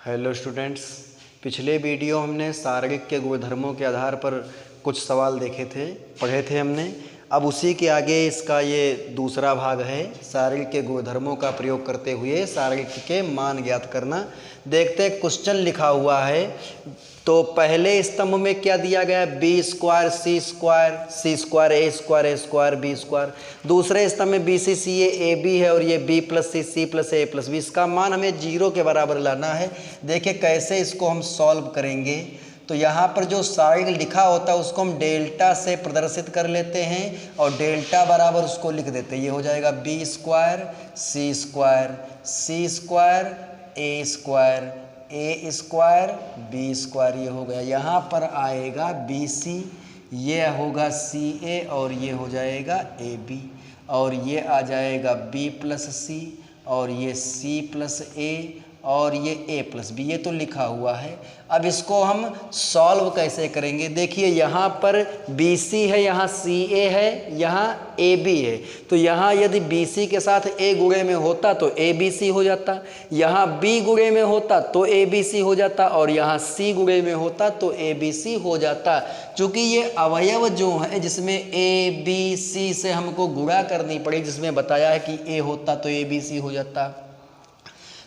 Hello students, पिछले video हमने शारीरिक के गुणधर्मों के आधार पर कुछ सवाल देखे थे, पढ़े थे हमने। अब उसी के आगे इसका ये दूसरा भाग है, शारीरिक के गुणधर्मों का प्रयोग करते हुए शारीरिक के मान ज्ञात करना। देखते हैं, क्वेश्चन लिखा हुआ है। तो पहले स्तंभ में क्या दिया गया है? B square C square, C square ए स्क्वायर, ए स्क्वायर बी स्क्वायर। दूसरे स्तंभ में B C C A B है और ये बी प्लस सी प्लस ए प्लस बी। इसका मान हमें 0 के बराबर लाना है। देखिए कैसे इसको हम सॉल्व करेंगे। तो यहाँ पर जो साइड लिखा होता है उसको हम डेल्टा से प्रदर्शित कर लेते हैं और डेल्टा बराबर उसको लिख देते हैं। ये हो जाएगा B square C square, C square ए स्क्वायर, ए स्क्वायर बी स्क्वायर। ये हो गया। यहाँ पर आएगा बी सी, ये होगा सी ए और ये हो जाएगा ए बी, और ये आ जाएगा बी प्लस सी और ये सी प्लस ए और ये ए प्लस बी। ये तो लिखा हुआ है। अब इसको हम सॉल्व कैसे करेंगे? देखिए यहाँ पर बी सी है, यहाँ सी ए है, यहाँ ए बी है। तो यहाँ यदि बी सी के साथ ए गुणे में होता तो ए बी सी हो जाता, यहाँ बी गुणे में होता तो ए बी सी हो जाता, और यहाँ सी गुणे में होता तो ए बी सी हो जाता। चूँकि ये अवयव जो है जिसमें ए बी सी से हमको गुणा करनी पड़ी, जिसमें बताया है कि ए होता तो ए बी सी हो जाता।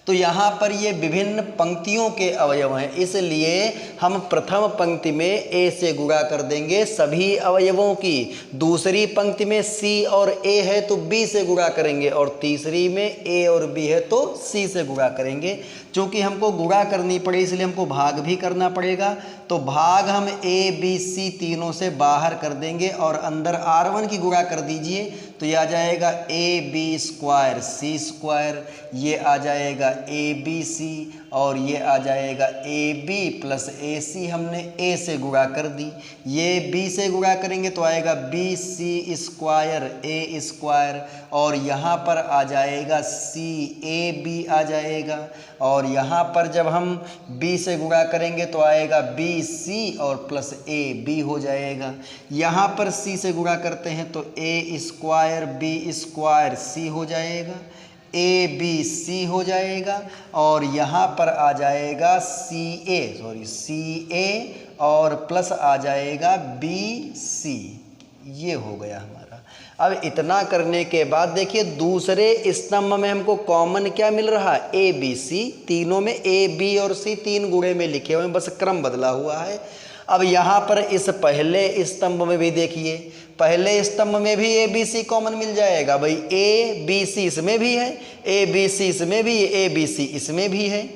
तो यहाँ पर ये विभिन्न पंक्तियों के अवयव हैं, इसलिए हम प्रथम पंक्ति में ए से गुणा कर देंगे सभी अवयवों की। दूसरी पंक्ति में सी और ए है तो बी से गुणा करेंगे, और तीसरी में ए और बी है तो सी से गुणा करेंगे। चूँकि हमको गुणा करनी पड़ी इसलिए हमको भाग भी करना पड़ेगा। तो भाग हम ए बी सी तीनों से बाहर कर देंगे और अंदर R1 की गुणा कर दीजिए। तो ये आ जाएगा A B square C square, ये आ जाएगा ए बी सी, और ये आ जाएगा ए बी प्लस ए सी। हमने ए से गुणा कर दी, ये बी से गुणा करेंगे तो आएगा बी सी स्क्वायर ए स्क्वायर, और यहाँ पर आ जाएगा सी ए बी आ जाएगा, और यहाँ पर जब हम b से गुणा करेंगे तो आएगा बी सी और प्लस ए बी हो जाएगा। यहाँ पर c से गुणा करते हैं तो ए स्क्वायर बी स्क्वायर सी हो जाएगा, ए बी सी हो जाएगा, और यहाँ पर आ जाएगा सी ए और प्लस आ जाएगा बी सी। ये हो गया हमारा। अब इतना करने के बाद देखिए दूसरे स्तंभ में हमको कॉमन क्या मिल रहा है? A B C. तीनों में ए बी और सी तीन गुणे में लिखे हुए हैं, बस क्रम बदला हुआ है। अब यहाँ पर इस पहले स्तंभ में भी देखिए, पहले स्तंभ में भी ए बी सी कॉमन मिल जाएगा। भाई ए बी सी इसमें भी है, ए बी सी इसमें भी है, ए बी सी इसमें भी है।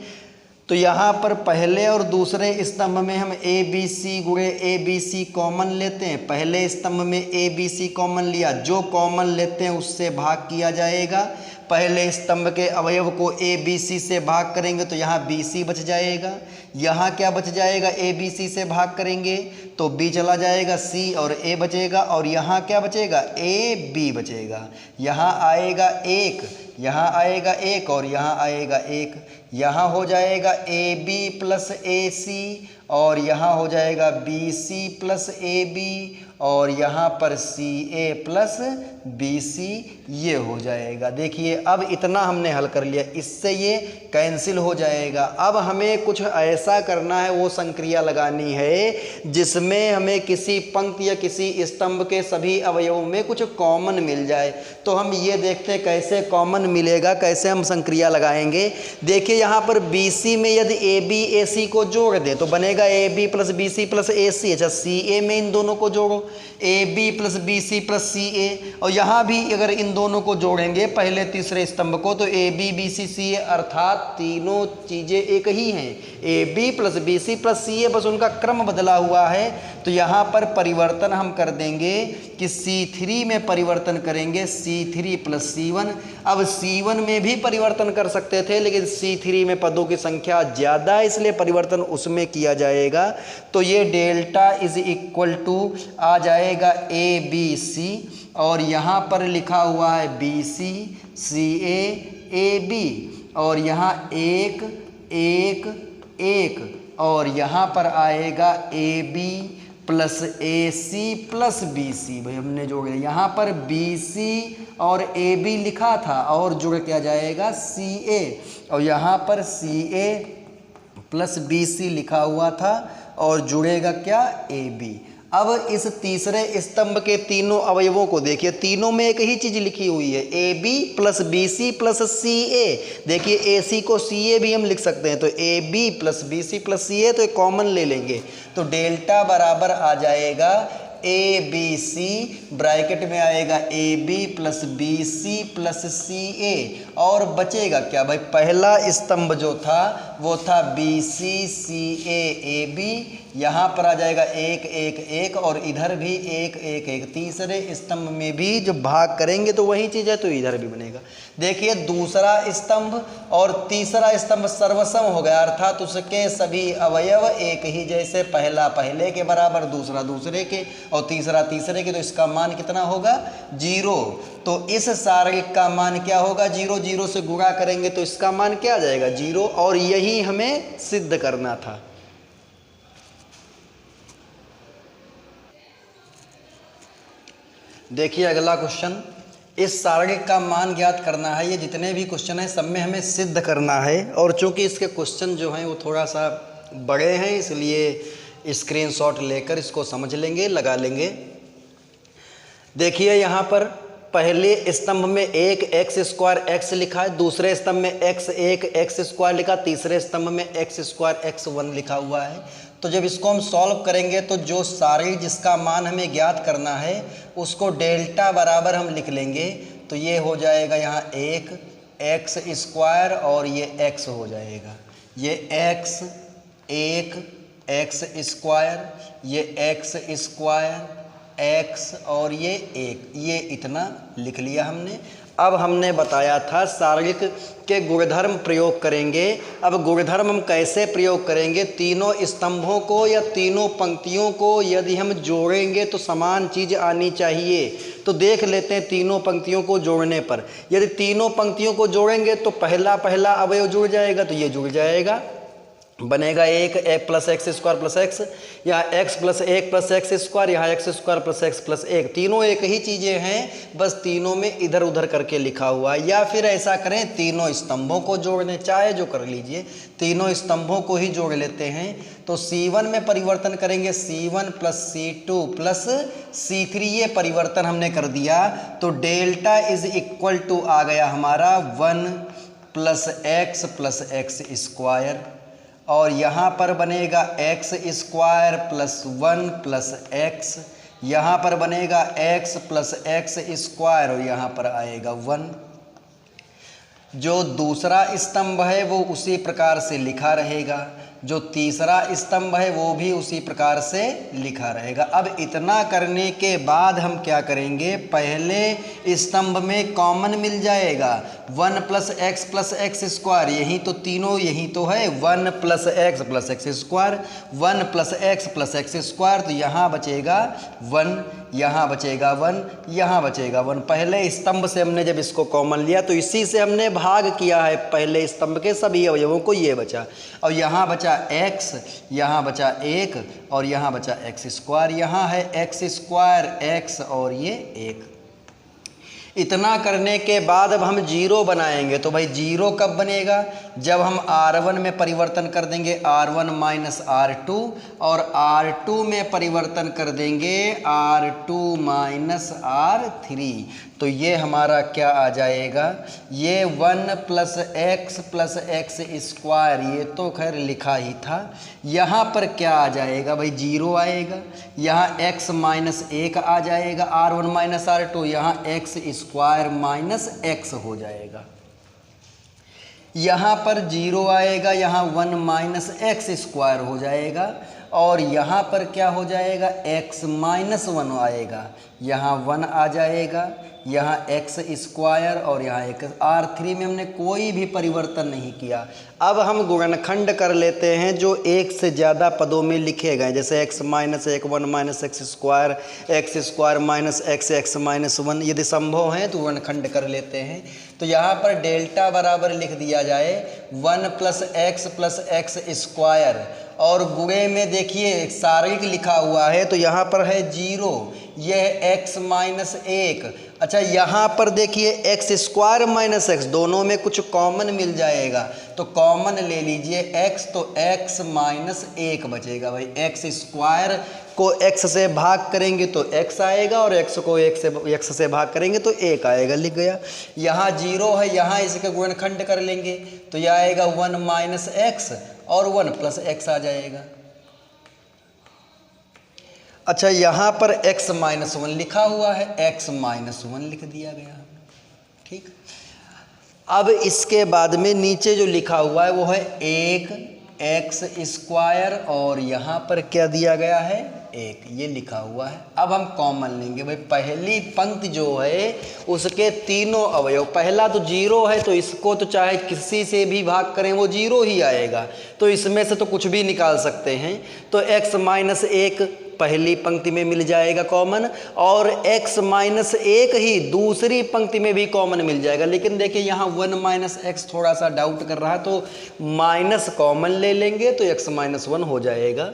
तो यहाँ पर पहले और दूसरे स्तंभ में हम ए बी सी गुणे ए बी सी कॉमन लेते हैं। पहले स्तंभ में ए बी सी कॉमन लिया, जो कॉमन लेते हैं उससे भाग किया जाएगा। पहले स्तंभ के अवयव को ए बी सी से भाग करेंगे तो यहाँ बी सी बच जाएगा। यहाँ क्या बच जाएगा? ए बी सी से भाग करेंगे तो बी चला जाएगा, सी और ए बचेगा, और यहाँ क्या बचेगा? ए बी बचेगा। यहाँ आएगा एक, यहाँ आएगा एक, और यहाँ आएगा एक। यहाँ हो जाएगा ए बी प्लस ए सी, और यहाँ हो जाएगा बी सी प्लस ए बी, और यहाँ पर सी ए प्लस बी सी। ये हो जाएगा। देखिए अब इतना हमने हल कर लिया, इससे ये कैंसिल हो जाएगा। अब हमें कुछ ऐसा करना है, वो संक्रिया लगानी है जिसमें हमें किसी पंक्ति या किसी स्तंभ के सभी अवयवों में कुछ कॉमन मिल जाए। तो हम ये देखते हैं कैसे कॉमन मिलेगा, कैसे हम संक्रिया लगाएंगे। देखिए यहाँ पर बी सी में यदि ए बी ए सी को जोड़ दें तो बनेगा A B plus B C plus A C. अच्छा, सी ए में इन दोनों को जोड़ो, A B plus B C plus C A, और यहाँ भी अगर इन दोनों को जोड़ेंगे पहले तीसरे स्तंभ को तो ए बी बी सी सी ए, अर्थात तीनों चीज़ें एक ही हैं। A B plus B C plus C A, बस उनका क्रम बदला हुआ है। तो यहाँ पर परिवर्तन हम कर देंगे कि C3 में परिवर्तन करेंगे C3 प्लस C1। अब C1 में भी परिवर्तन कर सकते थे लेकिन C3 में पदों की संख्या ज़्यादा है इसलिए परिवर्तन उसमें किया जाएगा। तो ये डेल्टा इज इक्वल टू आ जाएगा ए बी सी, और यहाँ पर लिखा हुआ है बी सी सी ए बी, और यहाँ एक एक एक, और यहाँ पर आएगा A B plus A C plus B C. भाई हमने जोड़ दिया, यहाँ पर बी सी और ए बी लिखा था और जुड़ क्या जाएगा सी ए, और यहाँ पर सी ए प्लस BC लिखा हुआ था और जुड़ेगा क्या, AB। अब इस तीसरे स्तंभ के तीनों अवयवों को देखिए, तीनों में एक ही चीज़ लिखी हुई है, AB plus BC plus CA। देखिए AC को CA भी हम लिख सकते हैं, तो AB plus BC plus CA, तो एक कॉमन ले लेंगे, तो डेल्टा बराबर आ जाएगा ABC, ब्रैकेट में आएगा AB plus BC plus CA, और बचेगा क्या भाई, पहला स्तंभ जो था वो था BC CA AB, यहाँ पर आ जाएगा 1 1 1, और इधर भी 1 1 1। तीसरे स्तंभ में भी जब भाग करेंगे तो वही चीज़ है, तो इधर भी बनेगा। देखिए दूसरा स्तंभ और तीसरा स्तंभ सर्वसम हो गया, अर्थात उसके सभी अवयव एक ही जैसे, पहला पहले के बराबर, दूसरा दूसरे के और तीसरा तीसरे के, तो इसका मान कितना होगा, 0। तो इस सारणिक का मान क्या होगा, 0, 0 से गुणा करेंगे तो इसका मान क्या आ जाएगा, 0, और यही हमें सिद्ध करना था। देखिए अगला क्वेश्चन, इस सारणिक का मान ज्ञात करना है। ये जितने भी क्वेश्चन हैं सब में हमें सिद्ध करना है, और चूंकि इसके क्वेश्चन जो हैं वो थोड़ा सा बड़े हैं, इसलिए स्क्रीनशॉट लेकर इसको समझ लेंगे, लगा लेंगे। देखिए यहाँ पर पहले स्तंभ में एक एक्स स्क्वायर एक्स लिखा है, दूसरे स्तंभ में x1 एक्स स्क्वायर लिखा, तीसरे स्तंभ में x स्क्वायर x1 लिखा हुआ है। तो जब इसको हम सॉल्व करेंगे तो जो सारणी जिसका मान हमें ज्ञात करना है उसको डेल्टा बराबर हम लिख लेंगे, तो ये हो जाएगा यहाँ 1 एक्स स्क्वायर और ये x हो जाएगा, ये x 1 एक्स स्क्वायर, ये x स्क्वायर x और ये 1, ये इतना लिख लिया हमने। अब हमने बताया था सारणिक के गुणधर्म प्रयोग करेंगे। अब गुणधर्म हम कैसे प्रयोग करेंगे, तीनों स्तंभों को या तीनों पंक्तियों को यदि हम जोड़ेंगे तो समान चीज़ आनी चाहिए। तो देख लेते हैं तीनों पंक्तियों को जोड़ने पर, यदि तीनों पंक्तियों को जोड़ेंगे तो पहला पहला अवयव जुड़ जाएगा, तो ये जुड़ जाएगा, बनेगा 1 plus x square plus x, यहाँ x plus 1 plus x square, यहाँ x square plus x plus 1। तीनों एक ही चीज़ें हैं, बस तीनों में इधर उधर करके लिखा हुआ है। या फिर ऐसा करें, तीनों स्तंभों को जोड़ने, चाहे जो कर लीजिए, तीनों स्तंभों को ही जोड़ लेते हैं। तो C1 में परिवर्तन करेंगे, C1 plus C2 plus C3, ये परिवर्तन हमने कर दिया, तो डेल्टा इज इक्वल टू आ गया हमारा 1 प्लस एक्स स्क्वायर, और यहाँ पर बनेगा x square plus 1 plus x, यहाँ पर बनेगा एक्स प्लस एक्स स्क्वायर और यहाँ पर आएगा 1। जो दूसरा स्तंभ है वो उसी प्रकार से लिखा रहेगा, जो तीसरा स्तंभ है वो भी उसी प्रकार से लिखा रहेगा। अब इतना करने के बाद हम क्या करेंगे, पहले स्तंभ में कॉमन मिल जाएगा 1 प्लस एक्स स्क्वायर, यही तो तीनों यही तो है, 1 plus x square, 1 plus x square, तो यहाँ बचेगा 1, यहाँ बचेगा 1, यहाँ बचेगा 1। पहले स्तंभ से हमने जब इसको कॉमन लिया तो इसी से हमने भाग किया है पहले स्तंभ के सभी अवयवों को, ये बचा, और यहाँ बचा x, यहाँ बचा 1 और यहाँ बचा एक्स स्क्वायर, यहाँ है एक्स स्क्वायर x और ये 1। इतना करने के बाद अब हम 0 बनाएंगे, तो भाई 0 कब बनेगा, जब हम R1 में परिवर्तन कर देंगे R1 माइनस R2, और R2 में परिवर्तन कर देंगे R2 माइनस R3, तो ये हमारा क्या आ जाएगा, ये 1 प्लस एक्स स्क्वायर, ये तो खैर लिखा ही था। यहाँ पर क्या आ जाएगा भाई, 0 आएगा, यहाँ x माइनस 1 आ जाएगा, R1 माइनस R2, यहाँ एक्स स्क्वायर माइनस x हो जाएगा। यहाँ पर 0 आएगा, यहाँ 1 माइनस एक्स स्क्वायर हो जाएगा, और यहाँ पर क्या हो जाएगा, x माइनस 1 आएगा, यहाँ 1 आ जाएगा, यहाँ एक्स स्क्वायर और यहाँ एक R3 में हमने कोई भी परिवर्तन नहीं किया। अब हम गुणनखंड कर लेते हैं जो एक से ज़्यादा पदों में लिखे गए, जैसे x minus 1 1 minus x square minus x minus 1, यदि संभव है तो गुणनखंड कर लेते हैं। तो यहाँ पर डेल्टा बराबर लिख दिया जाए 1 प्लस एक्स स्क्वायर, और गुणे में देखिए सारणिक लिखा हुआ है तो यहाँ पर है 0, यह x माइनस 1, अच्छा यहाँ पर देखिए एक्स स्क्वायर माइनस एक्स दोनों में कुछ कॉमन मिल जाएगा, तो कॉमन ले लीजिए एक्स, तो एक्स माइनस एक बचेगा भाई। एक्स स्क्वायर को एक्स से भाग करेंगे तो एक्स आएगा, और एक्स को एक्स से भाग करेंगे तो एक आएगा, लिख गया। यहाँ जीरो है, यहाँ इसके गुणनखंड कर लेंगे तो यह आएगा 1 माइनस एक्स और 1 प्लस एक्स आ जाएगा। अच्छा यहाँ पर x माइनस 1 लिखा हुआ है, x माइनस 1 लिख दिया गया, ठीक। अब इसके बाद में नीचे जो लिखा हुआ है वो है एक एक्स स्क्वायर, और यहाँ पर क्या दिया गया है, एक, ये लिखा हुआ है। अब हम कॉमन लेंगे भाई, पहली पंक्ति जो है उसके तीनों अवयव, पहला तो जीरो है तो इसको तो चाहे किसी से भी भाग करें वो जीरो ही आएगा, तो इसमें से तो कुछ भी निकाल सकते हैं। तो x माइनस एक पहली पंक्ति में मिल जाएगा कॉमन, और x माइनस एक ही दूसरी पंक्ति में भी कॉमन मिल जाएगा। लेकिन देखिए यहाँ 1 माइनस एक्स थोड़ा सा डाउट कर रहा है, तो माइनस कॉमन ले लेंगे तो x माइनस 1 हो जाएगा।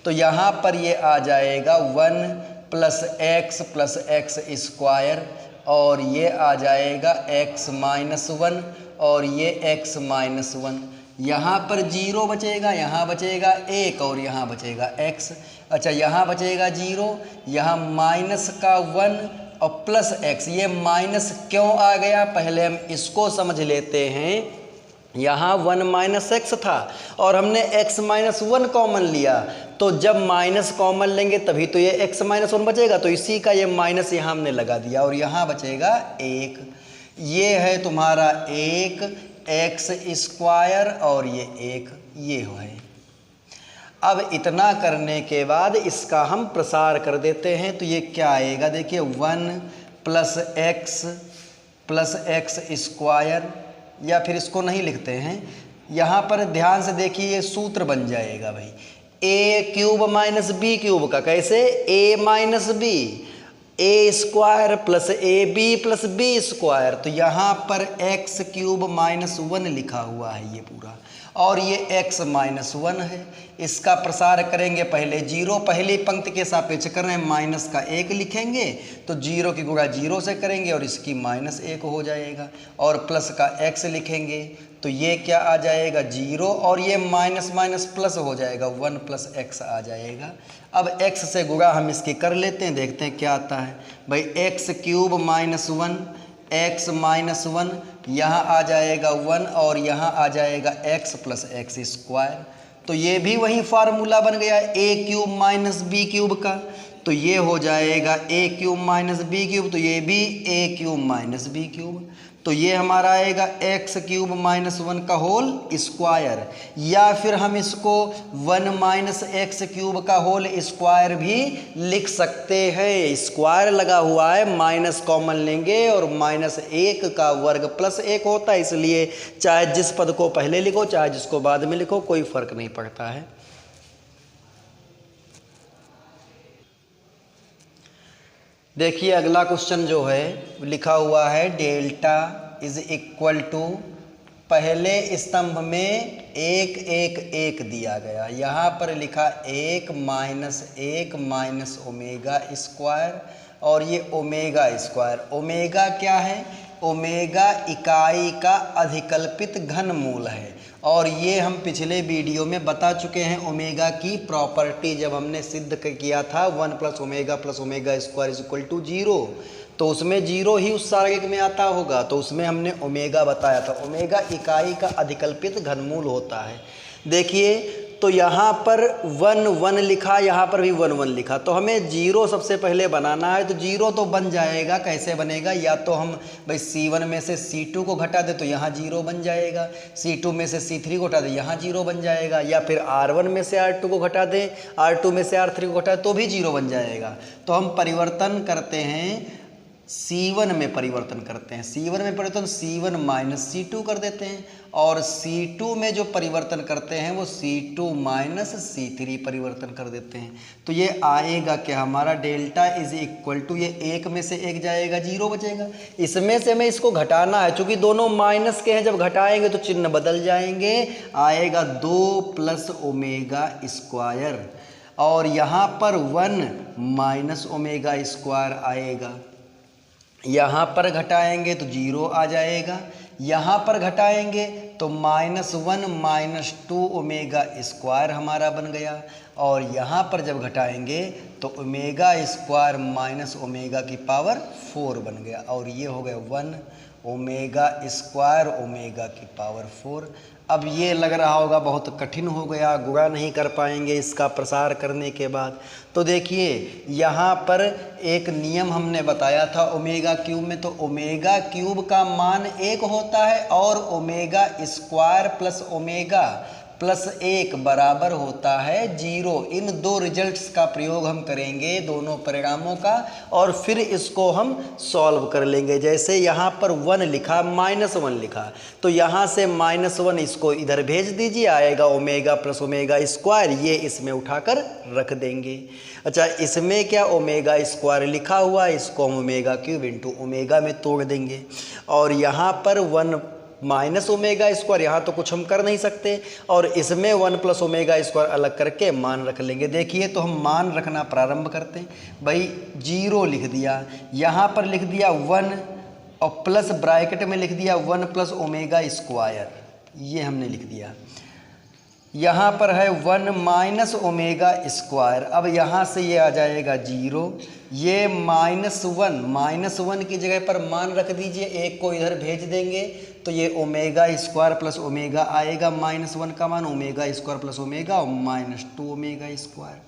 तो यहाँ पर ये आ जाएगा 1 प्लस एक्स स्क्वायर, और ये आ जाएगा x माइनस 1 और ये x माइनस 1। यहाँ पर जीरो बचेगा, यहाँ बचेगा एक और यहाँ बचेगा x। अच्छा यहाँ बचेगा जीरो, यहाँ माइनस का 1 और प्लस x। ये माइनस क्यों आ गया पहले हम इसको समझ लेते हैं। यहाँ 1 माइनस एक्स था और हमने x माइनस 1 कॉमन लिया, तो जब माइनस कॉमन लेंगे तभी तो ये x माइनस 1 बचेगा, तो इसी का ये माइनस यहाँ हमने लगा दिया, और यहाँ बचेगा एक। ये है तुम्हारा एक एक्स स्क्वायर और ये एक, ये है। अब इतना करने के बाद इसका हम प्रसार कर देते हैं, तो ये क्या आएगा, देखिए 1 प्लस एक्स स्क्वायर, या फिर इसको नहीं लिखते हैं, यहाँ पर ध्यान से देखिए ये सूत्र बन जाएगा भाई, a cube minus b cube का, कैसे, a minus b, a square plus A B plus b square. तो यहाँ पर एक्स क्यूब माइनस 1 लिखा हुआ है ये पूरा, और ये x माइनस 1 है। इसका प्रसार करेंगे, पहले जीरो पहली पंक्ति के सापेक्ष कर रहे हैं, माइनस का 1 लिखेंगे तो जीरो की गुणा जीरो से करेंगे और इसकी माइनस 1 हो जाएगा, और प्लस का x लिखेंगे तो ये क्या आ जाएगा जीरो, और ये माइनस माइनस प्लस हो जाएगा 1 प्लस x आ जाएगा। अब x से गुणा हम इसकी कर लेते हैं, देखते हैं क्या आता है भाई। x cube minus 1 x minus 1, यहाँ आ जाएगा 1 और यहाँ आ जाएगा x प्लस एक्स स्क्वायर। तो ये भी वही फार्मूला बन गया ए क्यूब माइनस बी क्यूब का, तो ये हो जाएगा ए क्यूब माइनस बी क्यूब, तो ये भी ए क्यूब माइनस बी क्यूब। तो ये हमारा आएगा एक्स क्यूब माइनस 1 का होल स्क्वायर, या फिर हम इसको 1 माइनस एक्स क्यूब का होल स्क्वायर भी लिख सकते हैं। स्क्वायर लगा हुआ है, माइनस कॉमन लेंगे और माइनस 1 का वर्ग प्लस 1 होता है, इसलिए चाहे जिस पद को पहले लिखो चाहे जिसको बाद में लिखो कोई फर्क नहीं पड़ता है। देखिए अगला क्वेश्चन जो है लिखा हुआ है डेल्टा इज इक्वल टू, पहले स्तंभ में 1 1 1 दिया गया, यहाँ पर लिखा 1 माइनस ओमेगा स्क्वायर, और ये ओमेगा स्क्वायर। ओमेगा क्या है, ओमेगा इकाई का अधिकल्पित घनमूल है, और ये हम पिछले वीडियो में बता चुके हैं ओमेगा की प्रॉपर्टी, जब हमने सिद्ध किया था 1 plus omega square is equal to 0, तो उसमें 0 ही उस सारगिक में आता होगा, तो उसमें हमने ओमेगा बताया था। ओमेगा इकाई का अधिकल्पित घनमूल होता है। देखिए तो यहाँ पर 1 1 लिखा, यहाँ पर भी 1 1 लिखा, तो हमें 0 सबसे पहले बनाना है। तो 0 तो बन जाएगा, कैसे बनेगा, या तो हम भाई C1 में से C2 को घटा दे तो यहाँ 0 बन जाएगा, C2 में से C3 को घटा दे यहाँ 0 बन जाएगा, या फिर R1 में से R2 को घटा दें, R2 में से R3 को घटा दे तो भी 0 बन जाएगा। तो हम परिवर्तन करते हैं, C1 में परिवर्तन करते हैं, C1 में परिवर्तन C1 माइनस C2 कर देते हैं, और C2 में जो परिवर्तन करते हैं वो C2 माइनस C3 परिवर्तन कर देते हैं। तो ये आएगा क्या हमारा डेल्टा इज इक्वल टू, ये 1 में से 1 जाएगा 0 बचेगा, इसमें से हमें इसको घटाना है, चूँकि दोनों माइनस के हैं, जब घटाएंगे तो चिन्ह बदल जाएंगे, आएगा 2 प्लस ओमेगा स्क्वायर, और यहाँ पर 1 माइनस ओमेगा स्क्वायर आएगा। यहाँ पर घटाएंगे तो 0 आ जाएगा, यहाँ पर घटाएंगे तो -1 -2 ओमेगा स्क्वायर हमारा बन गया, और यहाँ पर जब घटाएंगे तो ओमेगा स्क्वायर माइनस ओमेगा की पावर 4 बन गया, और ये हो गया 1 ओमेगा स्क्वायर ओमेगा की पावर 4। अब ये लग रहा होगा बहुत कठिन हो गया, गुणा नहीं कर पाएंगे इसका प्रसार करने के बाद। तो देखिए यहाँ पर एक नियम हमने बताया था ओमेगा क्यूब में, तो ओमेगा क्यूब का मान 1 होता है और omega square plus omega plus 1 बराबर होता है 0। इन दो रिजल्ट्स का प्रयोग हम करेंगे, दोनों परिणामों का, और फिर इसको हम सॉल्व कर लेंगे। जैसे यहाँ पर 1 लिखा, -1 लिखा, तो यहाँ से -1 इसको इधर भेज दीजिए, आएगा ओमेगा प्लस ओमेगा स्क्वायर, ये इसमें उठाकर रख देंगे। अच्छा, इसमें क्या ओमेगा स्क्वायर लिखा हुआ है, इसको हम ओमेगा क्यूब इंटू ओमेगा में तोड़ देंगे, और यहाँ पर 1 माइनस ओमेगा स्क्वायर, यहाँ तो कुछ हम कर नहीं सकते, और इसमें 1 प्लस ओमेगा स्क्वायर अलग करके मान रख लेंगे। देखिए तो हम मान रखना प्रारंभ करते हैं। भाई 0 लिख दिया, यहाँ पर लिख दिया 1, और प्लस ब्रैकेट में लिख दिया 1 प्लस ओमेगा स्क्वायर, ये हमने लिख दिया। यहाँ पर है 1 माइनस ओमेगा स्क्वायर, अब यहाँ से ये आ जाएगा 0, ये -1 की जगह पर मान रख दीजिए, 1 को इधर भेज देंगे तो ये ओमेगा स्क्वायर प्लस ओमेगा आएगा, -1 का मान ओमेगा स्क्वायर प्लस ओमेगा और -2 ओमेगा स्क्वायर,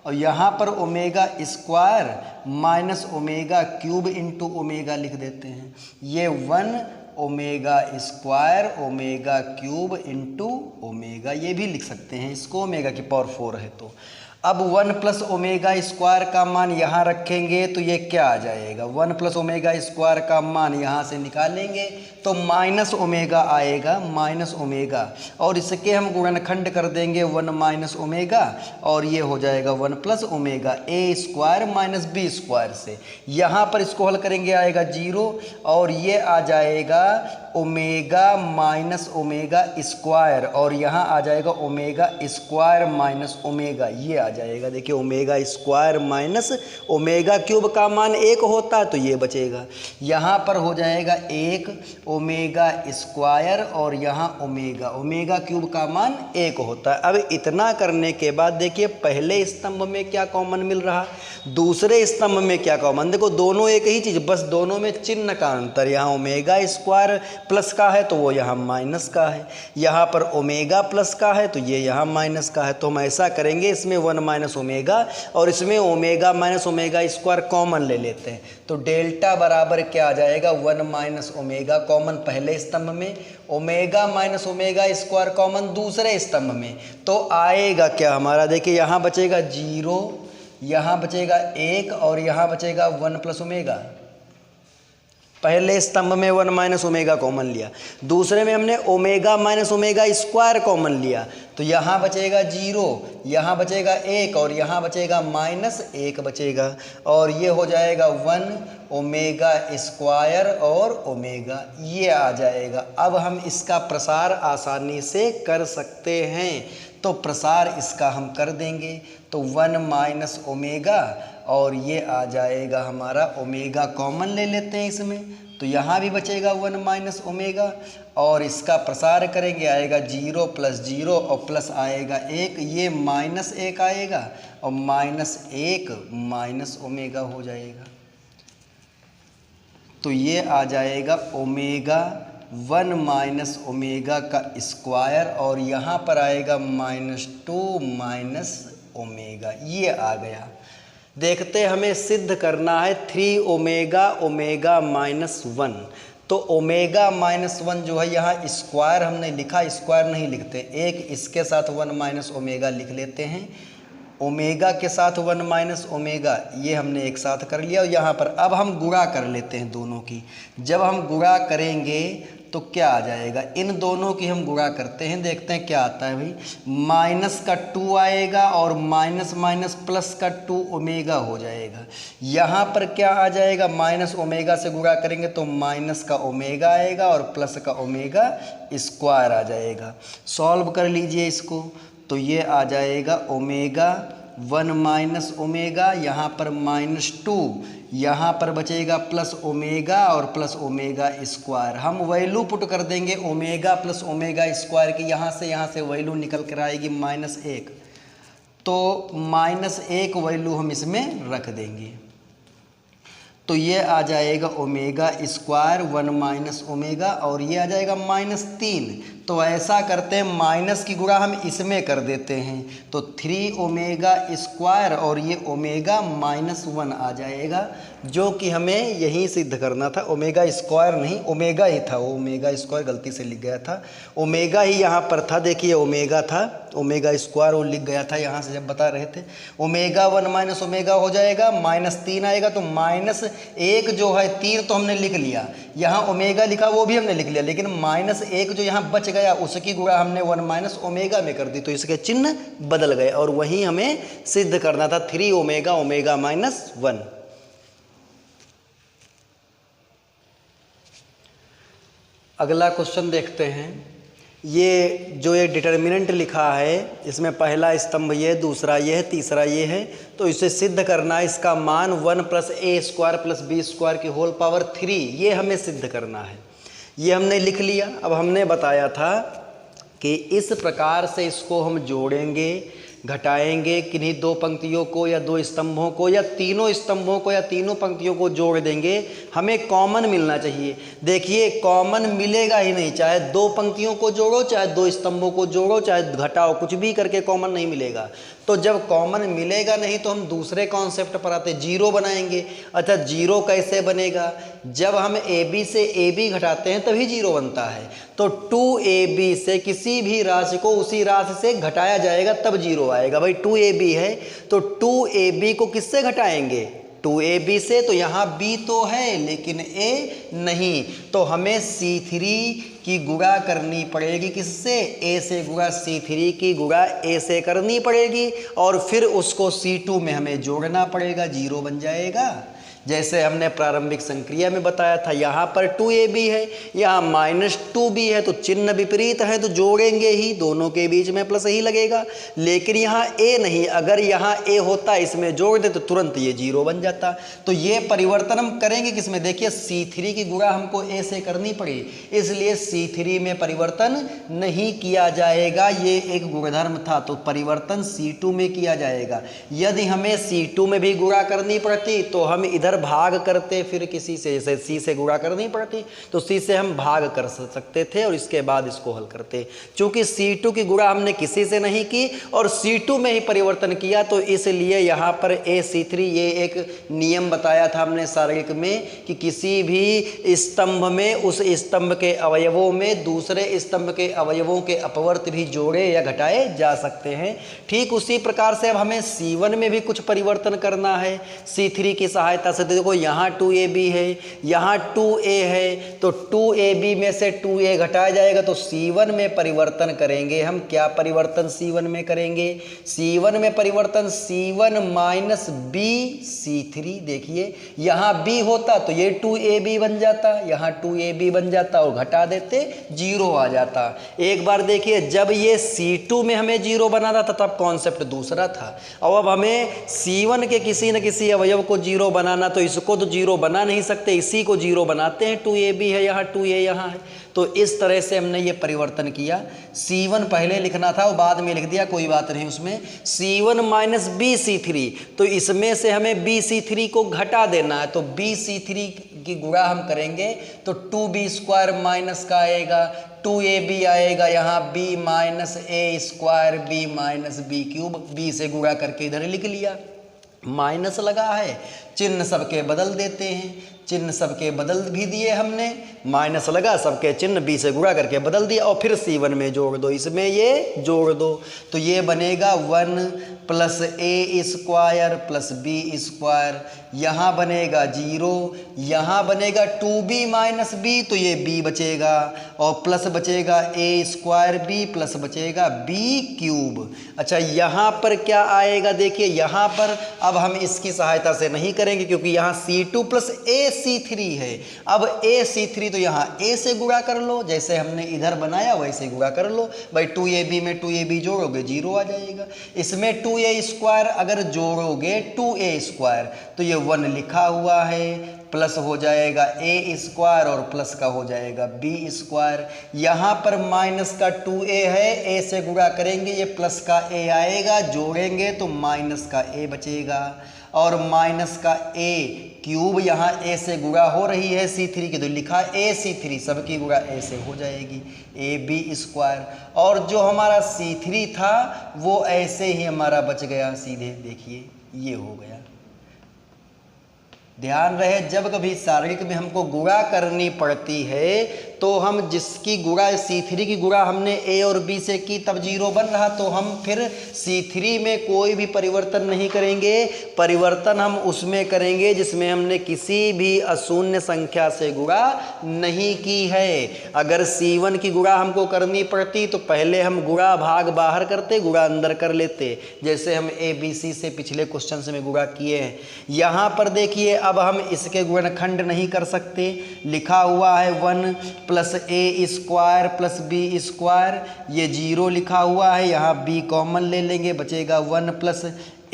और यहाँ पर omega square minus omega cube into omega लिख देते हैं, ये 1 omega square omega cube into omega, ये भी लिख सकते हैं इसको, ओमेगा की पावर 4 है तो। अब 1 प्लस ओमेगा स्क्वायर का मान यहाँ रखेंगे तो ये क्या आ जाएगा, 1 प्लस ओमेगा स्क्वायर का मान यहाँ से निकालेंगे तो माइनस ओमेगा आएगा, माइनस ओमेगा, और इसके हम गुणनखंड कर देंगे 1 माइनस ओमेगा, और ये हो जाएगा 1 plus omega a square minus b square से। यहाँ पर इसको हल करेंगे आएगा 0, और ये आ जाएगा ओमेगा माइनस ओमेगा स्क्वायर, और यहाँ आ जाएगा ओमेगा स्क्वायर माइनस ओमेगा, ये आ जाएगा। देखिए omega square minus omega cube का मान 1 होता है तो ये बचेगा, यहाँ पर हो जाएगा 1 ओमेगा स्क्वायर, और यहाँ ओमेगा क्यूब का मान 1 होता है। अब इतना करने के बाद देखिए पहले स्तंभ में क्या कॉमन मिल रहा, दूसरे स्तंभ में क्या कॉमन, देखो दोनों एक ही चीज़, बस दोनों में चिन्ह का अंतर, यहाँ ओमेगा स्क्वायर प्लस का है तो वो यहाँ माइनस का है, यहाँ पर ओमेगा प्लस का है तो ये यहाँ माइनस का है। तो हम ऐसा करेंगे, इसमें 1 माइनस ओमेगा और इसमें omega minus omega square common ले लेते हैं, तो डेल्टा बराबर क्या आ जाएगा, 1 माइनस ओमेगा कॉमन पहले स्तंभ में, omega minus omega square common दूसरे स्तंभ में, तो आएगा क्या हमारा, देखिए यहाँ बचेगा 0, यहाँ बचेगा 1, और यहाँ बचेगा 1 प्लस ओमेगा। पहले स्तंभ में 1 माइनस ओमेगा कॉमन लिया, दूसरे में हमने omega minus omega square common लिया, तो यहाँ बचेगा 0, यहाँ बचेगा 1, और यहाँ बचेगा -1 बचेगा, और ये हो जाएगा 1 ओमेगा स्क्वायर और ओमेगा, ये आ जाएगा। अब हम इसका प्रसार आसानी से कर सकते हैं, तो प्रसार इसका हम कर देंगे, तो 1 माइनस ओमेगा, और ये आ जाएगा हमारा ओमेगा कॉमन ले लेते हैं इसमें, तो यहाँ भी बचेगा 1 माइनस ओमेगा, और इसका प्रसार करेंगे आएगा 0 प्लस 0 और प्लस आएगा 1, ये -1 आएगा, और -1 माइनस ओमेगा हो जाएगा, तो ये आ जाएगा ओमेगा 1 माइनस ओमेगा का स्क्वायर, और यहाँ पर आएगा -2 माइनस ओमेगा, ये आ गया। देखते हमें सिद्ध करना है 3 ओमेगा ओमेगा -1, तो ओमेगा -1 जो है यहाँ स्क्वायर हमने लिखा, स्क्वायर नहीं लिखते, एक इसके साथ 1 माइनस ओमेगा लिख लेते हैं, ओमेगा के साथ 1 माइनस ओमेगा, ये हमने एक साथ कर लिया, और यहाँ पर अब हम गुणा कर लेते हैं दोनों की। जब हम गुणा करेंगे तो क्या आ जाएगा, इन दोनों की हम गुणा करते हैं, देखते हैं क्या आता है भाई, माइनस का 2 आएगा और माइनस माइनस प्लस का 2 ओमेगा हो जाएगा। यहाँ पर क्या आ जाएगा, माइनस ओमेगा से गुणा करेंगे तो माइनस का ओमेगा आएगा और प्लस का ओमेगा स्क्वायर आ जाएगा। सॉल्व कर लीजिए इसको, तो ये आ जाएगा ओमेगा 1 माइनस ओमेगा, यहाँ पर -2, यहाँ पर बचेगा प्लस ओमेगा और प्लस ओमेगा स्क्वायर। हम वैल्यू पुट कर देंगे ओमेगा प्लस ओमेगा स्क्वायर की, यहाँ से वैल्यू निकल कर आएगी -1, तो -1 वैल्यू हम इसमें रख देंगे, तो ये आ जाएगा ओमेगा स्क्वायर 1 माइनस ओमेगा, और ये आ जाएगा -3। तो ऐसा करते हैं, माइनस की गुणा हम इसमें कर देते हैं, तो 3 ओमेगा स्क्वायर और ये ओमेगा -1 आ जाएगा, जो कि हमें यहीं सिद्ध करना था। ओमेगा स्क्वायर नहीं, ओमेगा ही था, वो ओमेगा स्क्वायर गलती से लिख गया था, ओमेगा ही यहाँ पर था। देखिए ओमेगा था, ओमेगा स्क्वायर वो लिख गया था यहाँ से जब बता रहे थे। ओमेगा 1 माइनस ओमेगा हो जाएगा, -3 आएगा, तो -1 जो है, 3 तो हमने लिख लिया, यहाँ ओमेगा लिखा वो भी हमने लिख लिया, लेकिन -1 जो यहाँ बच गया उसकी गुणा हमने 1 माइनस ओमेगा में कर दी, तो इसके चिन्ह बदल गए, और वहीं हमें सिद्ध करना था 3 ओमेगा ओमेगा -1। अगला क्वेश्चन देखते हैं। ये जो ये डिटर्मिनेंट लिखा है, इसमें पहला स्तंभ ये, दूसरा ये है, तीसरा ये है, तो इसे सिद्ध करना है। इसका मान 1 + a² + b² की होल पावर 3, ये हमें सिद्ध करना है। ये हमने लिख लिया। अब हमने बताया था कि इस प्रकार से इसको हम जोड़ेंगे, घटाएंगे, किन्हीं 2 पंक्तियों को या 2 स्तंभों को या तीनों स्तंभों को या तीनों पंक्तियों को जोड़ देंगे, हमें कॉमन मिलना चाहिए। देखिए कॉमन मिलेगा ही नहीं, चाहे 2 पंक्तियों को जोड़ो, चाहे 2 स्तंभों को जोड़ो, चाहे घटाओ, कुछ भी करके कॉमन नहीं मिलेगा। तो जब कॉमन मिलेगा नहीं तो हम दूसरे कॉन्सेप्ट पर आते, जीरो बनाएंगे। अच्छा, जीरो कैसे बनेगा? जब हम AB से AB घटाते हैं तभी जीरो बनता है। तो 2AB से किसी भी राशि को उसी राशि से घटाया जाएगा तब जीरो आएगा। भाई 2AB है तो 2AB को किससे घटाएंगे? 2AB से। तो यहाँ B तो है लेकिन A नहीं, तो हमें C3 की गुणा करनी पड़ेगी। किससे? A से गुणा C3 की गुणा A से करनी पड़ेगी और फिर उसको C2 में हमें जोड़ना पड़ेगा, जीरो बन जाएगा। जैसे हमने प्रारंभिक संक्रिया में बताया था, यहाँ पर 2AB है, यहाँ -2B है, तो चिन्ह विपरीत है तो जोड़ेंगे ही, दोनों के बीच में प्लस ही लगेगा। लेकिन यहाँ A नहीं, अगर यहाँ A होता इसमें जोड़ दे तो तुरंत ये जीरो बन जाता। तो ये परिवर्तन हम करेंगे किसमें? देखिए C3 की गुणा हमको A से करनी पड़ी, इसलिए C3 में परिवर्तन नहीं किया जाएगा। ये एक गुणधर्म था, तो परिवर्तन C2 में किया जाएगा। यदि हमें C2 में भी गुणा करनी पड़ती तो हम इधर भाग करते, फिर किसी से, जैसे C से गुणा करनी पड़ती तो C से हम भाग कर सकते थे और इसके बाद इसको हल करते। चूंकि C2 की गुणा हमने किसी से नहीं की और C2 में ही परिवर्तन किया, तो इसलिए यहाँ पर AC3, ये एक नियम बताया था हमने शारीरिक में कि किसी भी स्तंभ में उस स्तंभ के अवयवों में दूसरे स्तंभ के अवयवों के अपवर्त भी जोड़े या घटाए जा सकते हैं। ठीक उसी प्रकार से अब हमें C1 में भी कुछ परिवर्तन करना है C3 की सहायता से। देखो यहाँ 2AB है, यहाँ 2A है, तो 2AB में से 2A घटाया जाएगा तो C1 में परिवर्तन करेंगे हम। क्या परिवर्तन C1 में करेंगे? C1 में परिवर्तन C1 - BC3। देखिए यहाँ B होता तो ये 2AB बन जाता, यहाँ 2AB बन जाता और घटा देते, जीरो आ जाता। एक बार देखिए, जब ये C2 में हमें जीरो बनाना था तब कॉन्सेप्ट दूसरा था, और अब हमें C1 के किसी न किसी अवयव को जीरो बनाना, तो इसको तो जीरो बना नहीं सकते, इसी को जीरो बनाते हैं। 2AB है यहाँ, 2A यहाँ है, तो इस तरह से हमने ये परिवर्तन किया। C1 पहले लिखना था और बाद में लिख दिया, कोई बात नहीं उसमें। C1 - BC3, तो इसमें से हमें BC3 को घटा देना है, तो BC3 की गुणा हम करेंगे तो 2B² माइनस का आएगा, 2AB आएगा, यहाँ B - A² B - B³, B से गुणा करके इधर लिख लिया। माइनस लगा है, चिन्ह सबके बदल देते हैं, चिन्ह सबके बदल भी दिए हमने। माइनस लगा, सबके चिन्ह B से गुणा करके बदल दिया और फिर C1 में जोड़ दो, इसमें ये जोड़ दो, तो ये बनेगा 1 + A² + B²। यहाँ बनेगा 0, यहाँ बनेगा 2B - B, तो ये B बचेगा और प्लस बचेगा A² B प्लस बचेगा B³। अच्छा, यहाँ पर क्या आएगा? देखिए यहाँ पर अब हम इसकी सहायता से नहीं करेंगे, करेंगे क्योंकि यहाँ C2 प्लस AC3 है। अब AC3 तो यहाँ A से गुणा कर लो, जैसे हमने इधर बनाया वैसे गुणा कर लो भाई। 2AB में 2AB जोड़ोगे 0 आ जाएगा। इसमें 2A स्क्वायर अगर जोड़ोगे 2A स्क्वायर तो ये 1 लिखा हुआ है, प्लस हो जाएगा A स्क्वायर और प्लस का हो जाएगा B स्क्वायर। यहाँ पर माइनस का 2A है, A से गुणा करेंगे ये प्लस का A आएगा, जोड़ेंगे तो माइनस का A बचेगा और माइनस का A क्यूब, यहाँ A से गुणा हो रही है C3 की तो लिखा AC3, सबकी गुणा A से हो जाएगी AB स्क्वायर। और जो हमारा C3 था वो ऐसे ही हमारा बच गया सीधे, देखिए ये हो गया। ध्यान रहे जब कभी शारीरिक में हमको गुणा करनी पड़ती है तो हम जिसकी गुणा C3 की गुणा हमने A और B से की तब 0 बन रहा, तो हम फिर C3 में कोई भी परिवर्तन नहीं करेंगे। परिवर्तन हम उसमें करेंगे जिसमें हमने किसी भी अशून्य संख्या से गुणा नहीं की है। अगर C1 की गुणा हमको करनी पड़ती तो पहले हम गुणा भाग बाहर करते, गुणा अंदर कर लेते, जैसे हम ABC से पिछले क्वेश्चन में गुणा किए हैं। यहाँ पर देखिए अब हम इसके गुणनखंड नहीं कर सकते, लिखा हुआ है 1 plus A square plus B square, ये 0 लिखा हुआ है, यहाँ B कॉमन ले लेंगे, बचेगा 1 plus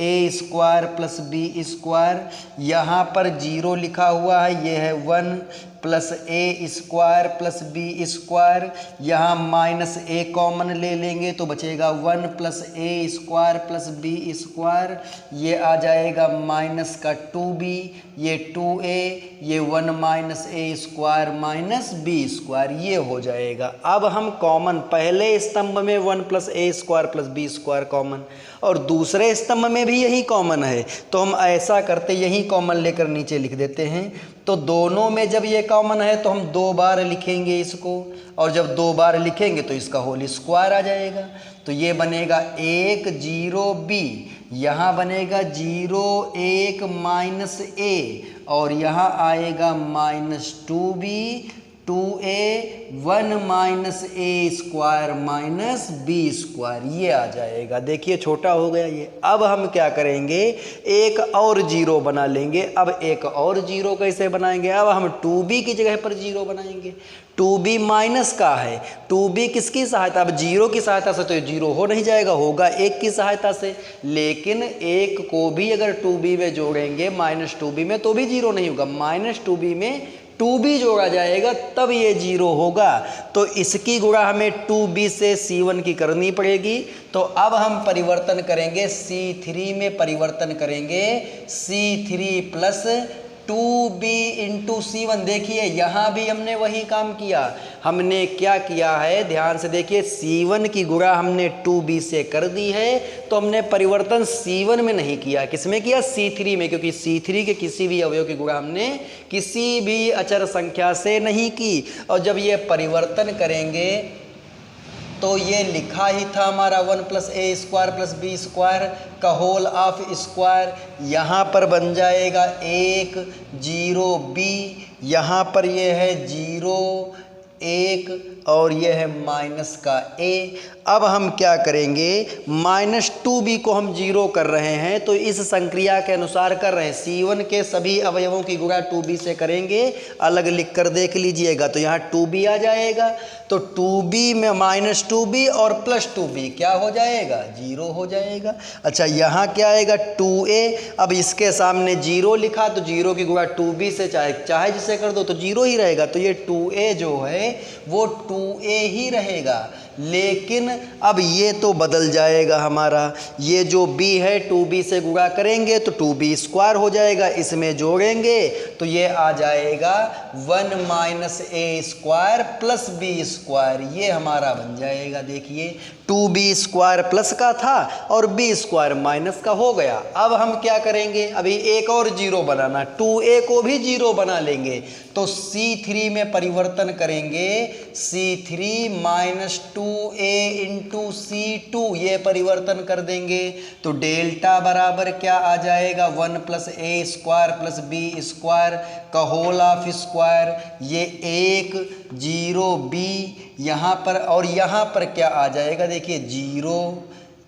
A square plus B square. यहाँ पर 0 लिखा हुआ है, ये है 1 plus A square plus B square. यहाँ माइनस A कॉमन ले लेंगे तो बचेगा 1 plus A square plus B square, ये आ जाएगा माइनस का 2B, ये 2A, ये 1 minus A square minus B square, ये हो जाएगा। अब हम कॉमन, पहले स्तंभ में 1 plus A square plus B square common और दूसरे स्तंभ में भी यही कॉमन है, तो हम ऐसा करते यही कॉमन लेकर नीचे लिख देते हैं। तो दोनों में जब ये कॉमन है तो हम 2 बार लिखेंगे इसको, और जब 2 बार लिखेंगे तो इसका होल स्क्वायर आ जाएगा। तो ये बनेगा 1 0B, यहाँ बनेगा 0 1 माइनस A और यहाँ आएगा minus 2B 2A 1 minus A square minus B square, ये आ जाएगा। देखिए छोटा हो गया ये। अब हम क्या करेंगे, एक और 0 बना लेंगे। अब एक और 0 कैसे बनाएंगे, अब हम 2B की जगह पर 0 बनाएंगे। 2B माइनस का है, 2B किसकी सहायता, अब 0 की सहायता से तो 0 हो नहीं जाएगा, होगा 1 की सहायता से, लेकिन 1 को भी अगर 2B में जोड़ेंगे माइनस 2B में तो भी 0 नहीं होगा, माइनस 2B में 2B जोड़ा जाएगा तब ये 0 होगा। तो इसकी गुणा हमें 2B से C1 की करनी पड़ेगी। तो अब हम परिवर्तन करेंगे, C3 में परिवर्तन करेंगे, C3 plus 2B into C1। देखिए यहाँ भी हमने वही काम किया। हमने क्या किया है, ध्यान से देखिए, C1 की गुणा हमने 2B से कर दी है, तो हमने परिवर्तन C1 में नहीं किया, किसमें किया, C3 में, क्योंकि C3 के किसी भी अवयव की गुणा हमने किसी भी अचर संख्या से नहीं की। और जब ये परिवर्तन करेंगे तो ये लिखा ही था हमारा 1 plus A square plus B square का होल ऑफ स्क्वायर, यहाँ पर बन जाएगा 1 0B, यहाँ पर ये है 0 1 और ये है माइनस का A। अब हम क्या करेंगे, माइनस 2B को हम 0 कर रहे हैं तो इस संक्रिया के अनुसार कर रहे हैं, C1 के सभी अवयवों की गुणा 2B से करेंगे, अलग लिख कर देख लीजिएगा। तो यहाँ 2B आ जाएगा, तो 2B में माइनस 2B और प्लस 2B क्या हो जाएगा, 0 हो जाएगा। अच्छा यहाँ क्या आएगा, 2A, अब इसके सामने 0 लिखा तो 0 की गुणा 2B से चाहे जिसे कर दो तो 0 ही रहेगा, तो ये 2A जो है वो 2A ही रहेगा। लेकिन अब ये तो बदल जाएगा हमारा, ये जो B है 2B से गुणा करेंगे तो 2B स्क्वायर हो जाएगा, इसमें जोड़ेंगे तो ये आ जाएगा 1 minus A square plus B square, ये हमारा बन जाएगा। देखिए 2B स्क्वायर प्लस का था और B स्क्वायर माइनस का हो गया। अब हम क्या करेंगे, अभी एक और 0 बनाना, 2A को भी 0 बना लेंगे, तो C3 में परिवर्तन करेंगे, C3 minus 2A into C2, ये परिवर्तन कर देंगे तो डेल्टा बराबर क्या आ जाएगा, 1 plus A square plus B square का होल ऑफ स्क्वायर, ये 1 0B यहाँ पर, और यहाँ पर क्या आ जाएगा, देखिए 0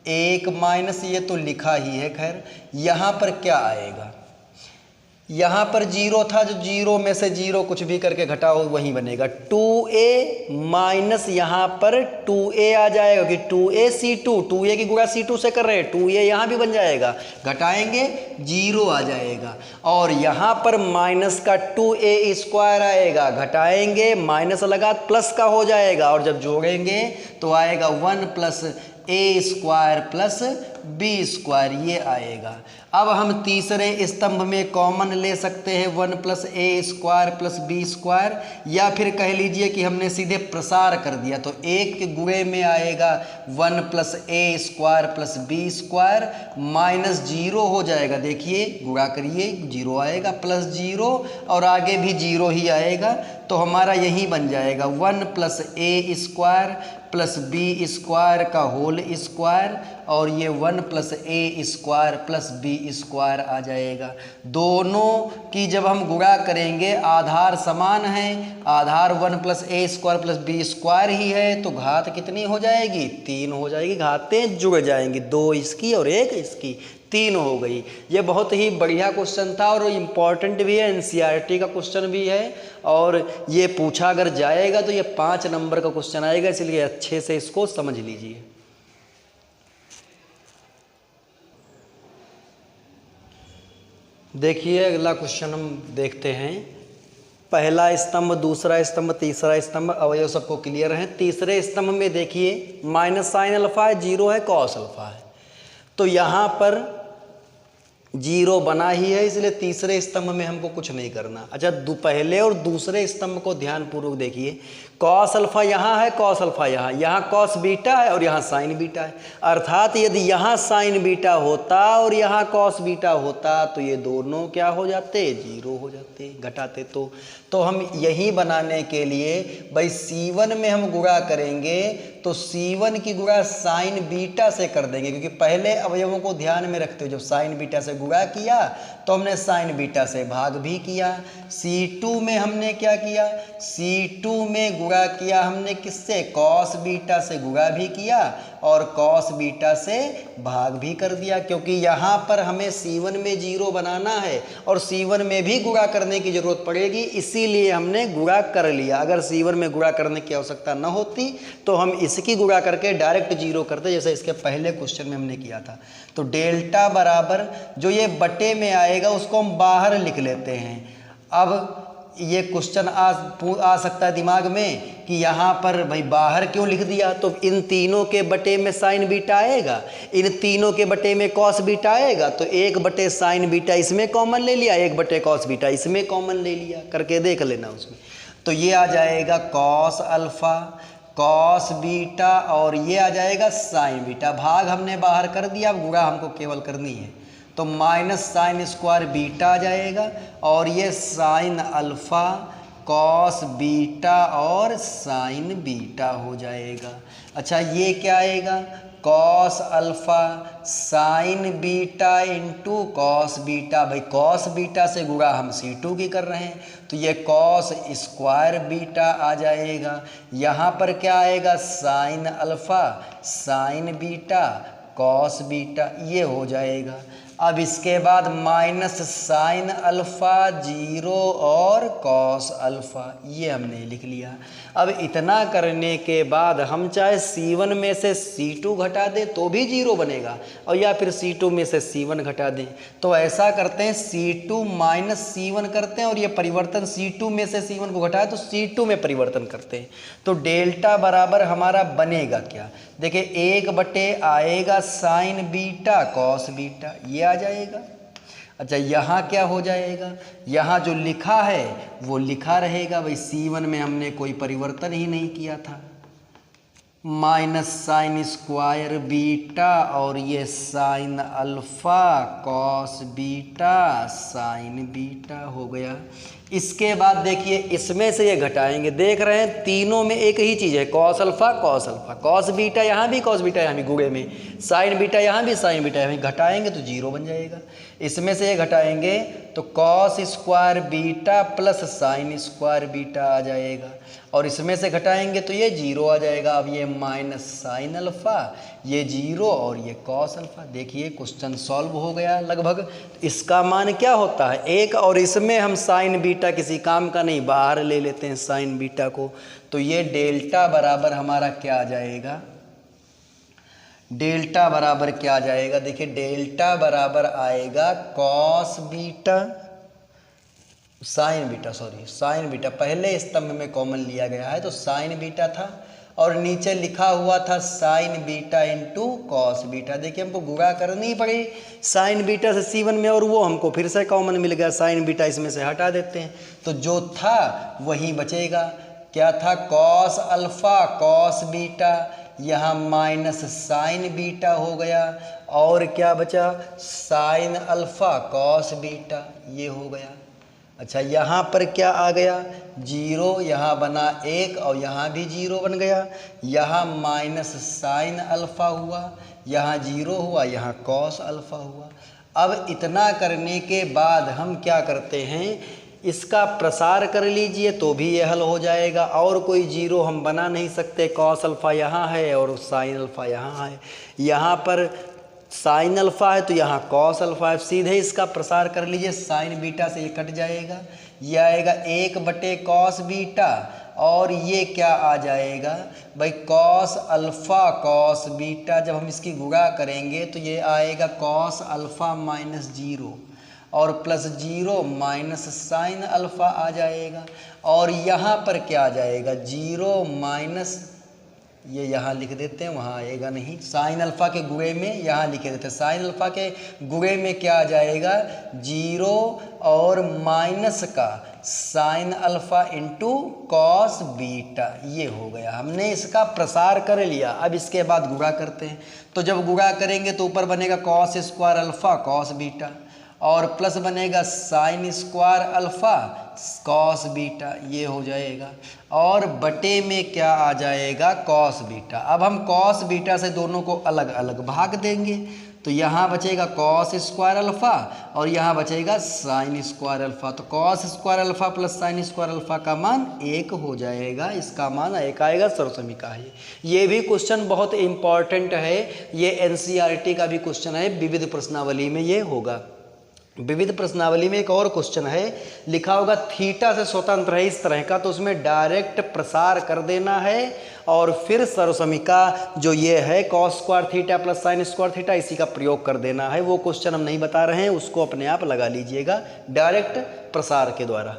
1 माइनस, ये तो लिखा ही है, खैर यहाँ पर क्या आएगा, यहाँ पर जीरो था, जो जीरो में से जीरो कुछ भी करके घटाओ वही बनेगा 2a माइनस यहाँ पर 2a आ जाएगा कि 2a C2, 2a की गुणा C2 से कर रहे हैं, 2a यहाँ भी बन जाएगा, घटाएंगे जीरो आ जाएगा। और यहाँ पर माइनस का 2a स्क्वायर आएगा, घटाएंगे माइनस लगा प्लस का हो जाएगा, और जब जोड़ेंगे तो आएगा 1 plus a square plus b square, ये आएगा। अब हम तीसरे स्तंभ में कॉमन ले सकते हैं 1 plus a square plus b square, या फिर कह लीजिए कि हमने सीधे प्रसार कर दिया तो एक के गुणे में आएगा 1 plus a square plus b square minus zero हो जाएगा। देखिए गुणा करिए, जीरो आएगा प्लस जीरो और आगे भी जीरो ही आएगा, तो हमारा यही बन जाएगा 1 plus a square plus b square का होल स्क्वायर, और ये 1 plus a square plus b square आ जाएगा। दोनों की जब हम गुणा करेंगे आधार समान है, आधार 1 plus a square plus b square ही है, तो घात कितनी हो जाएगी? 3 हो जाएगी। घातें जुड़ जाएंगी, 2 इसकी और 1 इसकी, 3 हो गई। ये बहुत ही बढ़िया क्वेश्चन था और इम्पॉर्टेंट भी है, एनसीईआरटी का क्वेश्चन भी है, और ये पूछा अगर जाएगा तो ये 5 नंबर का क्वेश्चन आएगा, इसलिए अच्छे से इसको समझ लीजिए। देखिए अगला क्वेश्चन हम देखते हैं। पहला स्तंभ, दूसरा स्तंभ, तीसरा स्तंभ, अवयव सबको क्लियर है। तीसरे स्तंभ में देखिए माइनस साइन अल्फा है, जीरो है, कॉस अल्फा है, तो यहाँ पर जीरो बना ही है, इसलिए तीसरे स्तंभ में हमको कुछ नहीं करना। अच्छा, पहले और दूसरे स्तंभ को ध्यानपूर्वक देखिए। कॉस अल्फा यहाँ है, कॉस अल्फा यहाँ, यहाँ कॉस बीटा है और यहाँ साइन बीटा है, अर्थात यदि यहाँ साइन बीटा होता और यहाँ कॉस बीटा होता तो ये दोनों क्या हो जाते? जीरो हो जाते, घटाते। तो हम यही बनाने के लिए भाई C1 में हम गुणा करेंगे तो C1 की गुणा साइन बीटा से कर देंगे, क्योंकि पहले अवयवों को ध्यान में रखते हुए जब साइन बीटा से गुणा किया तो हमने साइन बीटा से भाग भी किया। C2 में हमने क्या किया? C2 में गुणा किया हमने किससे? कॉस बीटा से गुणा भी किया और कॉस बीटा से भाग भी कर दिया, क्योंकि यहाँ पर हमें C1 में जीरो बनाना है और C1 में भी गुणा करने की जरूरत पड़ेगी, इसीलिए हमने गुणा कर लिया। अगर C1 में गुणा करने की आवश्यकता न होती तो हम इसकी गुणा करके डायरेक्ट जीरो करते, जैसे इसके पहले क्वेश्चन में हमने किया था। तो डेल्टा बराबर जो ये बटे में आएगा उसको हम बाहर लिख लेते हैं। अब ये क्वेश्चन आ सकता है दिमाग में कि यहाँ पर भाई बाहर क्यों लिख दिया, तो इन तीनों के बटे में साइन बीटा आएगा, इन तीनों के बटे में कॉस बीटा आएगा, तो 1 बटे साइन बीटा इसमें कॉमन ले लिया, 1 बटे कॉस बीटा इसमें कॉमन ले लिया, करके देख लेना उसमें। तो ये आ जाएगा कॉस अल्फा कॉस बीटा और ये आ जाएगा साइन बीटा। भाग हमने बाहर कर दिया, अब गुणा हमको केवल करनी है, तो माइनस साइन स्क्वायर बीटा आ जाएगा और ये साइन अल्फा कॉस बीटा और साइन बीटा हो जाएगा। अच्छा, ये क्या आएगा? Cos alpha sign beta into cos beta. भाई कॉस बीटा से गुणा हम C2 की कर रहे हैं, तो ये कॉस स्क्वायर बीटा आ जाएगा। यहाँ पर क्या आएगा? Sine alpha sign beta cos beta, ये हो जाएगा। अब इसके बाद माइनस साइन अल्फा जीरो और कॉस अल्फा, ये हमने लिख लिया। अब इतना करने के बाद हम चाहे C1 में से C2 घटा दें तो भी जीरो बनेगा, और या फिर C2 में से C1 घटा दें, तो ऐसा करते हैं C2 माइनस C1 करते हैं और ये परिवर्तन C2 में से C1 को घटाए तो C2 में परिवर्तन करते हैं। तो डेल्टा बराबर हमारा बनेगा क्या? देखिए 1 बटे आएगा साइन बीटा कॉस बीटा, ये आ जाएगा। अच्छा, यहाँ क्या हो जाएगा? यहाँ जो लिखा है वो लिखा रहेगा। भाई C1 में हमने कोई परिवर्तन ही नहीं किया था। माइनस साइन स्क्वायर बीटा और ये sine alpha cos beta sine beta हो गया। इसके बाद देखिए इसमें से ये घटाएंगे, देख रहे हैं तीनों में एक ही चीज़ है, कॉस अल्फ़ा कॉस बीटा, यहाँ भी कॉस बीटा यहाँ भी गुणे में, साइन बीटा यहाँ भी साइन बीटा यहाँ भी, घटाएंगे तो जीरो बन जाएगा। इसमें से ये घटाएंगे तो cos square beta plus sine square beta आ जाएगा, और इसमें से घटाएंगे तो ये जीरो आ जाएगा। अब ये माइनस साइन अल्फ़ा, ये जीरो और ये कॉस अल्फ़ा। देखिए क्वेश्चन सॉल्व हो गया लगभग। इसका मान क्या होता है एक, और इसमें हम साइन बीटा किसी काम का नहीं, बाहर ले लेते हैं साइन बीटा को, तो ये डेल्टा बराबर हमारा क्या आ जाएगा, डेल्टा बराबर क्या आ जाएगा, देखिए डेल्टा बराबर आएगा cos beta sine beta, sign beta पहले स्तंभ में कॉमन लिया गया है तो साइन बीटा था, और नीचे लिखा हुआ था sign beta into cos beta. देखिए हमको गुणा करनी पड़ी साइन बीटा से C1 में, और वो हमको फिर से कॉमन मिल गया, साइन बीटा इसमें से हटा देते हैं तो जो था वही बचेगा। क्या था, कॉस अल्फ़ा कॉस बीटा, यहाँ माइनस साइन बीटा हो गया, और क्या बचा, साइन अल्फ़ा कॉस बीटा, ये हो गया। अच्छा यहाँ पर क्या आ गया, जीरो, यहाँ बना एक और यहाँ भी जीरो बन गया, यहाँ माइनस साइन अल्फ़ा हुआ, यहाँ जीरो हुआ, यहाँ कॉस अल्फ़ा हुआ। अब इतना करने के बाद हम क्या करते हैं, इसका प्रसार कर लीजिए तो भी ये हल हो जाएगा, और कोई जीरो हम बना नहीं सकते, कॉस अल्फ़ा यहाँ है और साइन अल्फ़ा यहाँ है, यहाँ पर साइन अल्फ़ा है तो यहाँ कॉस अल्फ़ा है, सीधे इसका प्रसार कर लीजिए, साइन बीटा से ये कट जाएगा, ये आएगा 1 कॉस बीटा, और ये क्या आ जाएगा भाई कॉस अल्फ़ा कॉस बीटा। जब हम इसकी गुणा करेंगे तो ये आएगा कॉस अल्फ़ा माइनस जीरो, और plus zero minus sine alpha आ जाएगा, और यहाँ पर क्या आ जाएगा, जीरो माइनस, ये यहाँ लिख देते हैं, वहाँ आएगा नहीं, साइन अल्फ़ा के गुणे में यहाँ लिख देते हैं, साइन अल्फ़ा के गुणे में क्या आ जाएगा, जीरो और माइनस का sine alpha into cos beta, ये हो गया। हमने इसका प्रसार कर लिया। अब इसके बाद गुणा करते हैं, तो जब गुणा करेंगे तो ऊपर बनेगा cos square alpha cos beta, और प्लस बनेगा sine square alpha cos beta, ये हो जाएगा, और बटे में क्या आ जाएगा, कॉस बीटा। अब हम कॉस बीटा से दोनों को अलग अलग भाग देंगे, तो यहाँ बचेगा कॉस स्क्वायर अल्फ़ा और यहाँ बचेगा साइन स्क्वायर अल्फ़ा, तो cos square alpha plus sine square alpha का मान 1 हो जाएगा, इसका मान 1 आएगा, सर्वसमीका है। ये भी क्वेश्चन बहुत इंपॉर्टेंट है, ये NCERT का भी क्वेश्चन है, विविध प्रश्नावली में ये होगा। विविध प्रश्नावली में एक और क्वेश्चन है, लिखा होगा थीटा से स्वतंत्र है इस तरह का, तो उसमें डायरेक्ट प्रसार कर देना है, और फिर सर्वसमीका जो ये है cos square theta plus sine square theta, इसी का प्रयोग कर देना है। वो क्वेश्चन हम नहीं बता रहे हैं, उसको अपने आप लगा लीजिएगा डायरेक्ट प्रसार के द्वारा।